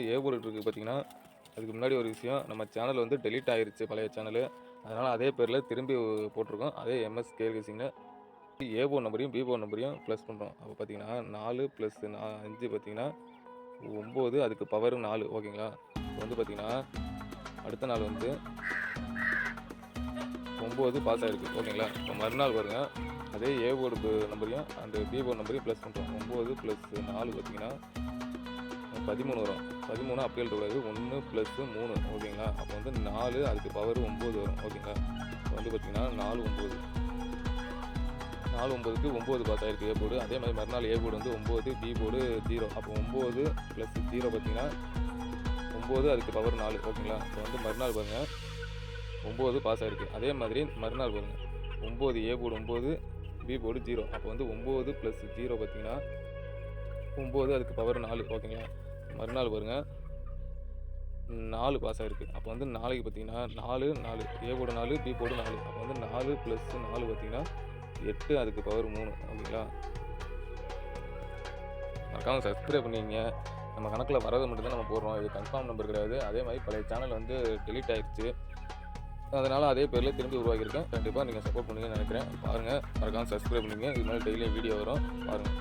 A board இருக்குது பார்த்தீங்கன்னா, அதுக்கு முன்னாடி ஒரு விஷயம், நம்ம சேனல் வந்து டெலீட் ஆயிருச்சு பழைய சேனலு. அதனால அதே பேர்ல திரும்பி போட்டிருக்கோம். அதே எம்எஸ் கேஎல்சின்னு ஏ போர்டு நம்பரையும், பி போர்டு நம்பரையும் ப்ளஸ் பண்ணுறோம். அப்போ பார்த்தீங்கன்னா 4 + 5 பார்த்தீங்கன்னா 9 அதுக்கு பவர் 4 ஓகேங்களா? இப்போ வந்து பார்த்தீங்கன்னா, அடுத்த நாள் வந்து 9 பாஸ் ஆயிருக்கு ஓகேங்களா? இப்போ மறுநாள் பாருங்க, அதே ஏ போர்டு நம்பரையும் அந்த பி போர்டு நம்பரையும் ப்ளஸ் பண்ணுறோம். 9 + 4 பார்த்தீங்கன்னா 13 வரும். 13 அப்படியே எழுதக்கூடாது. 1 + 3 ஓகேங்களா? அப்போ வந்து 4 அதுக்கு பவர் 9 வரும் ஓகேங்களா? இப்போ வந்து பார்த்தீங்கன்னா 4 9 4 9க்கு 9 பாஸ் ஆயிருக்கு ஏ போர்டு. அதே மாதிரி மறுநாள் ஏ போர்டு வந்து 9, பி போர்டு 0. அப்போ 9 + 0 பார்த்தீங்கன்னா 9 அதுக்கு பவர் 4 ஓகேங்களா? இப்போ வந்து மறுநாள் பாருங்க 9 பாஸ் ஆயிருக்கு. அதே மாதிரி மறுநாள் பாருங்க 9 ஏ போர்டு 9, பி போர்டு 0. அப்போ வந்து 9 + 0 பார்த்தீங்கன்னா 9 அதுக்கு பவர் 4 ஓகேங்களா? மறுநாள் பாருங்க 4 பாஸ் ஆயிருக்கு. அப்போ வந்து நாளைக்கு பார்த்தீங்கன்னா 4 4 ஏ போர்டு 4, பி போர்டு 4. அப்போ வந்து 4 + 4 பார்த்தீங்கன்னா 8 அதுக்கு பவர் 3 ஓகேங்களா? மறக்காம சப்ஸ்கிரைப் பண்ணிக்கங்க. நம்ம கணக்கில் வரது மட்டும் தான் நம்ம போடுறோம். இது கன்ஃபார்ம் நம்பர் கிடையாது. அதே மாதிரி பழைய சேனல் வந்து டெலீட் ஆயிடுச்சு. அதனால அதே பேர்ல திரும்பி உருவாக்கியிருக்கேன். கண்டிப்பாக நீங்கள் சப்போர்ட் பண்ணுவீங்கன்னு நினைக்கிறேன். பாருங்கள், மறக்காம சப்ஸ்கிரைப் பண்ணிக்கங்க. இது மாதிரி டெய்லியும் வீடியோ வரும் பாருங்கள்.